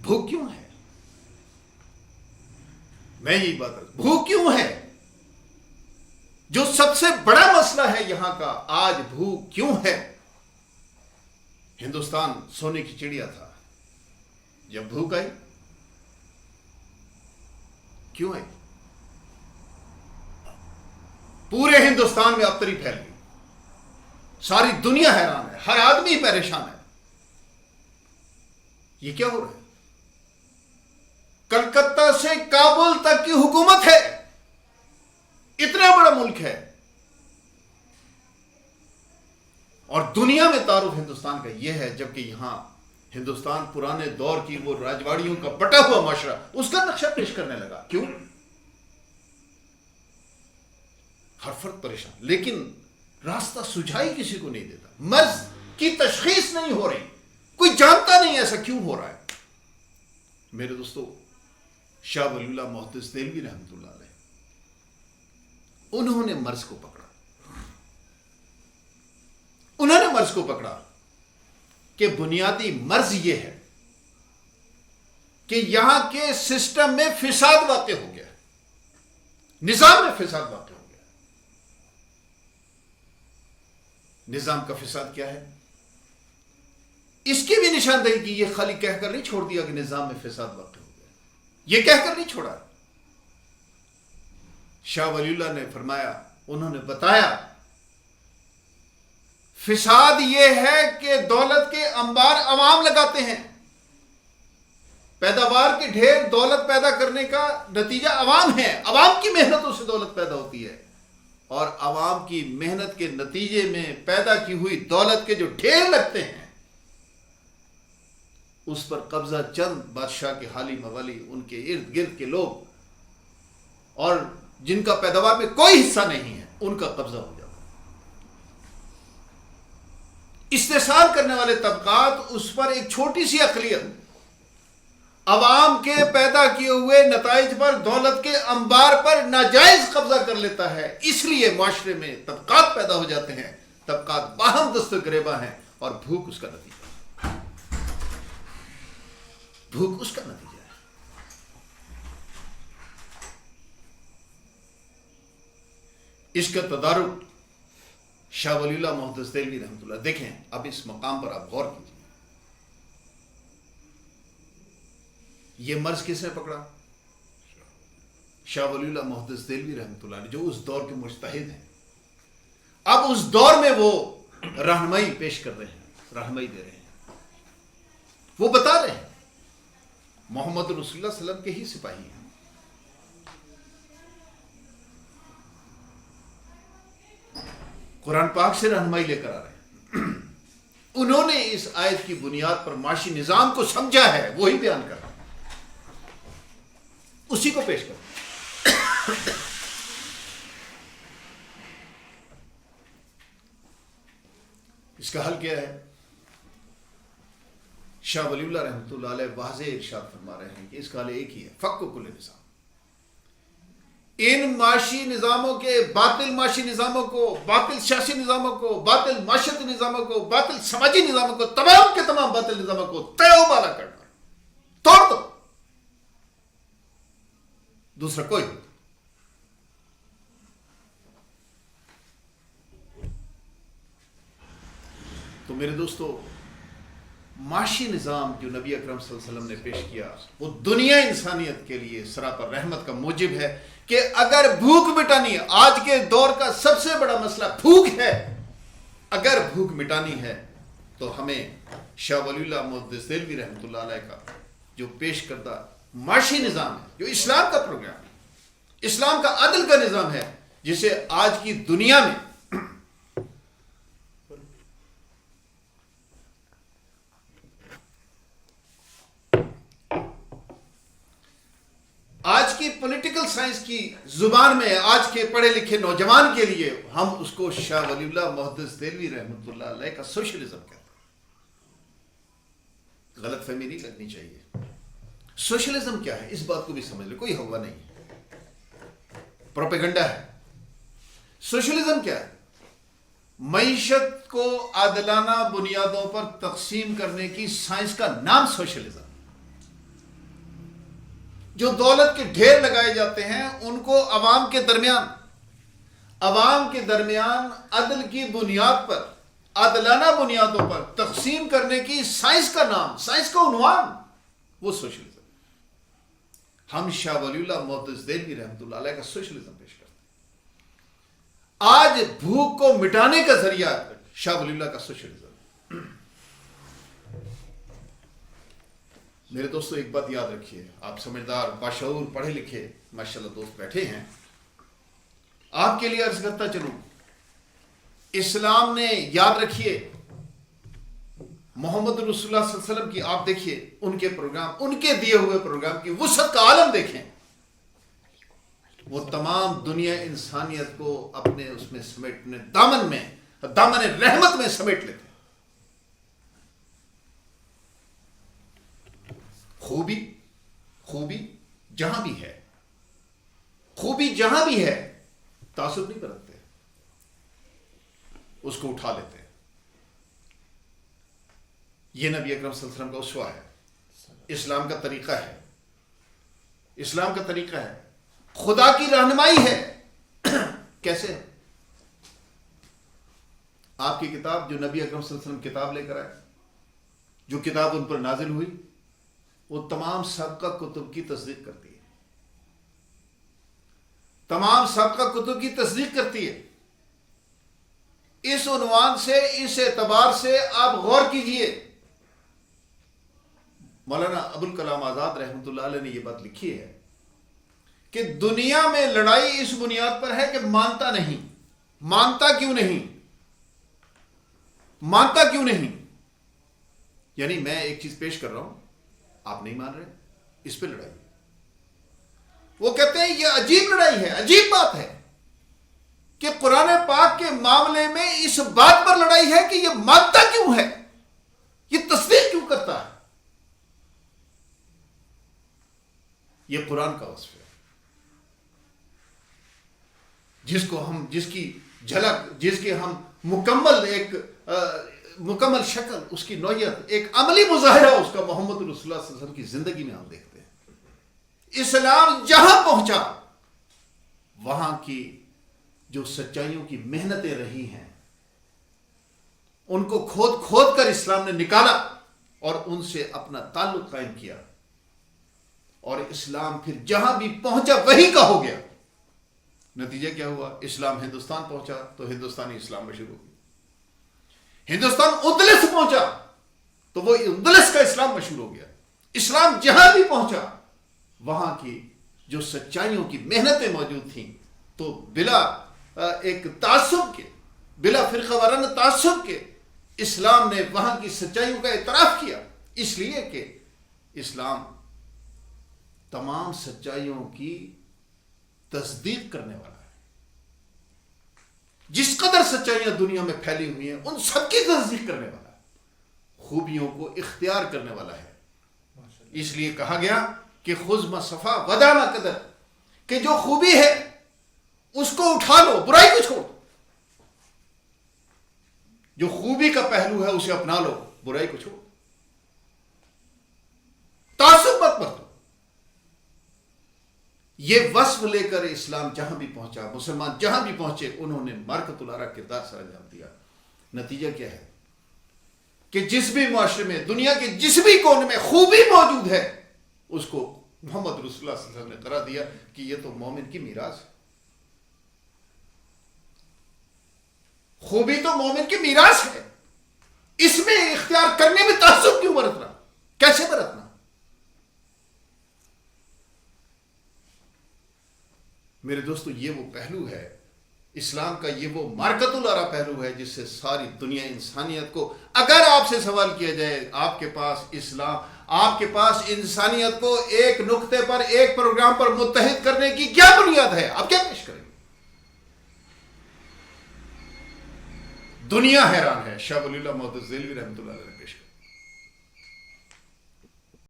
भूख क्यों है? मैं यही बात कर, भूख क्यों है? जो सबसे बड़ा मसला है यहां का, आज भूख क्यों है? हिंदुस्तान सोने की चिड़िया था, जब भूख आई, क्यों आई? पूरे हिंदुस्तान में अबतरी फैल गई, सारी दुनिया हैरान है, हर आदमी परेशान है। ये क्या हो रहा है? कलकत्ता से काबुल तक की हुकूमत है, इतना बड़ा मुल्क है, और दुनिया में तारुफ हिंदुस्तान का यह है, जबकि यहां हिंदुस्तान पुराने दौर की वो राजवाड़ियों का बटा हुआ माशरा, उसका नक्शा पेश करने लगा। क्यों? हर फर्द परेशान, लेकिन रास्ता सुझाई किसी को नहीं देता, मर्ज की तशखीस नहीं हो रही, कोई जानता नहीं ऐसा क्यों हो रहा है। मेरे दोस्तों, शाह वलीउल्लाह मोहद्दिस देलवी रहमतुल्लाह अलैह, उन्होंने मर्ज को पकड़ा, उन्होंने मर्ज को पकड़ा कि बुनियादी मर्ज यह है कि यहां के सिस्टम में फिसाद वाक़ हो गया, निजाम में फिसाद वाक़ हो गया। निजाम का फिसाद क्या है? इसकी भी निशानदेही की, यह खाली कहकर नहीं छोड़ दिया कि निजाम में फिसाद वाक़ हो गया, यह कहकर नहीं छोड़ा। शाह वलीउल्लाह ने फरमाया, उन्होंने बताया, फिसाद यह है कि दौलत के अंबार अवाम लगाते हैं, पैदावार के ढेर दौलत पैदा करने का नतीजा अवाम है, अवाम की मेहनतों से दौलत पैदा होती है, और अवाम की मेहनत के नतीजे में पैदा की हुई दौलत के जो ढेर लगते हैं, उस पर कब्जा चंद बादशाह के हाली मवाली, उनके इर्द गिर्द के लोग, और जिनका पैदावार में कोई हिस्सा नहीं है, उनका कब्जा हो जाता है। इस्तेसाल करने वाले तबकात, उस पर एक छोटी सी अक़लियत अवाम के पैदा किए हुए नताइज पर, दौलत के अंबार पर नाजायज कब्जा कर लेता है। इसलिए माशरे में तबकात पैदा हो जाते हैं, तबकात बाहम दस्तगिरेबा हैं, और भूख उसका नतीजा है, भूख उसका नतीजा है। इसका तदारुक शाह वलीउल्लाह मोहद्दिस देलवी रहमतुल्लाह, देखें अब इस मकाम पर आप गौर कीजिए, यह मर्ज किसने पकड़ा? शाह वलीउल्लाह मोहद्दिस देलवी रहमतुल्लाह ने, जो उस दौर के मुज्तहिद हैं। अब उस दौर में वो रहनुमाई पेश कर रहे हैं, रहनुमाई दे रहे हैं, वो बता रहे हैं मोहम्मद रसूलुल्लाह सल्लल्लाहु अलैहि वसल्लम के ही सिपाही हैं, कुरान पाक से रहनुमाई लेकर आ रहे हैं। उन्होंने इस आयत की बुनियाद पर माशी निजाम को समझा है, वही बयान कर रहा है, उसी को पेश कर। इसका हल क्या है? शाह वलीउल्लाह रहमतुल्लाह अलैह वाज़ेह इरशाद फरमा रहे हैं कि इसका हल एक ही है, फ़क्कु कुल्ल निज़ाम। इन माशी निज़ामों के, बातिल माशी निज़ामों को, बातिल सियासी निज़ामों को, बातिल माशरती निज़ामों को, बातिल समाजी निज़ामों को, तमाम के तमाम बातिल निज़ामों को तौबाला करना, तोड़ दो, दूसरा कोई। तो मेरे दोस्तों, माशी निज़ाम जो नबी अकरम सल्लल्लाहु अलैहि वसल्लम ने पेश किया, वो दुनिया इंसानियत के लिए सरापर रहमत का मूजिब है कि अगर भूख मिटानी है, आज के दौर का सबसे बड़ा मसला भूख है, अगर भूख मिटानी है तो हमें शाह वलीउल्लाह मोहद्दिस देलवी रहमतुल्लाह अलैह का जो पेश करदा माशी निज़ाम है, जो इस्लाम का प्रोग्राम है, इस्लाम का अदल का निज़ाम है, जिसे आज की दुनिया में आज की पॉलिटिकल साइंस की जुबान में, आज के पढ़े लिखे नौजवान के लिए हम उसको शाह वलीउल्लाह मोहद्दिस देलवी रहमतुल्लाह अलैह का सोशलिज्म कहते हैं। गलत फहमी नहीं लगनी चाहिए। सोशलिज्म क्या है, इस बात को भी समझ लो, कोई हवा नहीं है, प्रोपेगेंडा है। सोशलिज्म क्या है? मईशत को आदलाना बुनियादों पर तकसीम करने की साइंस का नाम सोशलिज्म। جو دولت کے ڈھیر لگائے جاتے ہیں ان کو عوام کے درمیان عدل کی بنیاد پر، عادلانہ بنیادوں پر تقسیم کرنے کی سائنس کا نام، سائنس کا عنوان، وہ سوشلزم۔ ہم شاہ ولی اللہ محدث دہلوی رحمۃ اللہ علیہ کا سوشلزم پیش کرتے ہیں۔ آج بھوک کو مٹانے کا ذریعہ شاہ ولی اللہ کا سوشلزم۔ میرے دوستو ایک بات یاد رکھیے، آپ سمجھدار، باشعور، پڑھے لکھے ماشاءاللہ دوست بیٹھے ہیں، آپ کے لیے عرض کرتا چلوں، اسلام نے، یاد رکھیے، محمد رسول اللہ صلی اللہ علیہ وسلم کی، آپ دیکھیے ان کے پروگرام، ان کے دیے ہوئے پروگرام کی وسعت کا عالم دیکھیں، وہ تمام دنیا انسانیت کو اپنے اس میں سمیٹنے، دامن رحمت میں سمیٹ لیتے ہیں۔ خوبی جہاں بھی ہے تعصب نہیں برتتے، اس کو اٹھا لیتے ہیں۔ یہ نبی اکرم صلی اللہ علیہ وسلم کا اسوہ ہے، اسلام کا طریقہ ہے، خدا کی رہنمائی ہے۔ کیسے؟ آپ کی کتاب، جو نبی اکرم صلی اللہ علیہ وسلم کتاب لے کر آئے، جو کتاب ان پر نازل ہوئی، وہ تمام سابقہ کتب کی تصدیق کرتی ہے، اس عنوان سے، اس اعتبار سے آپ غور کیجئے۔ مولانا ابوالکلام آزاد رحمۃ اللہ علیہ نے یہ بات لکھی ہے کہ دنیا میں لڑائی اس بنیاد پر ہے کہ مانتا کیوں نہیں، یعنی میں ایک چیز پیش کر رہا ہوں، آپ نہیں مان رہے، اس پہ لڑائی۔ وہ کہتے ہیں یہ عجیب لڑائی ہے، عجیب بات ہے کہ قرآن پاک کے معاملے میں اس بات پر لڑائی ہے کہ یہ مانتا کیوں ہے، یہ تصدیق کیوں کرتا ہے۔ یہ قرآن کا وصف ہے، جس کی جھلک، جس کے ہم مکمل شکل، اس کی نوعیت، ایک عملی مظاہرہ اس کا محمد رسول اللہ صلی اللہ علیہ وسلم کی زندگی میں ہم دیکھتے ہیں۔ اسلام جہاں پہنچا، وہاں کی جو سچائیوں کی محنتیں رہی ہیں، ان کو کھود کر اسلام نے نکالا اور ان سے اپنا تعلق قائم کیا، اور اسلام پھر جہاں بھی پہنچا وہی کا ہو گیا۔ نتیجہ کیا ہوا؟ اسلام ہندوستان پہنچا تو ہندوستانی اسلام مشہور ہو گیا، ہندوستان اندلس پہنچا تو وہ اندلس کا اسلام مشہور ہو گیا۔ اسلام جہاں بھی پہنچا، وہاں کی جو سچائیوں کی محنتیں موجود تھیں، تو بلا ایک تعصب کے، بلا فرقہ وارانہ تعصب کے، اسلام نے وہاں کی سچائیوں کا اعتراف کیا، اس لیے کہ اسلام تمام سچائیوں کی تصدیق کرنے والا ہے۔ جس قدر سچائیاں دنیا میں پھیلی ہوئی ہیں، ان سب کی تصدیق کرنے والا ہے، خوبیوں کو اختیار کرنے والا ہے۔ اس لیے کہا گیا کہ خذ ما صفا ودا ما قدر، کہ جو خوبی ہے اس کو اٹھا لو، برائی کو چھوڑ دو۔ جو خوبی کا پہلو ہے اسے اپنا لو، برائی کو چھوڑ دو، تعصب مت برتو۔ یہ وصف لے کر اسلام جہاں بھی پہنچا، مسلمان جہاں بھی پہنچے، انہوں نے مارکت الارا کردار سر انجام دیا۔ نتیجہ کیا ہے کہ جس بھی معاشرے میں، دنیا کے جس بھی کونے میں خوبی موجود ہے، اس کو محمد رسول اللہ صلی اللہ علیہ وسلم نے قرار دیا کہ یہ تو مومن کی میراث ہے۔ خوبی تو مومن کی میراث ہے، اس میں اختیار کرنے میں تعصب کیوں برتنا، کیسے برتنا؟ میرے دوستو، یہ وہ پہلو ہے اسلام کا، یہ وہ مارکت الارا پہلو ہے جس سے ساری دنیا انسانیت کو، اگر آپ سے سوال کیا جائے آپ کے پاس اسلام، آپ کے پاس انسانیت کو ایک نقطے پر، ایک پروگرام پر متحد کرنے کی کیا بنیاد ہے، آپ کیا پیش کریں گے؟ دنیا حیران ہے۔ شاہ ولی اللہ محدث دہلوی رحمۃ اللہ علیہ نے پیش کیا۔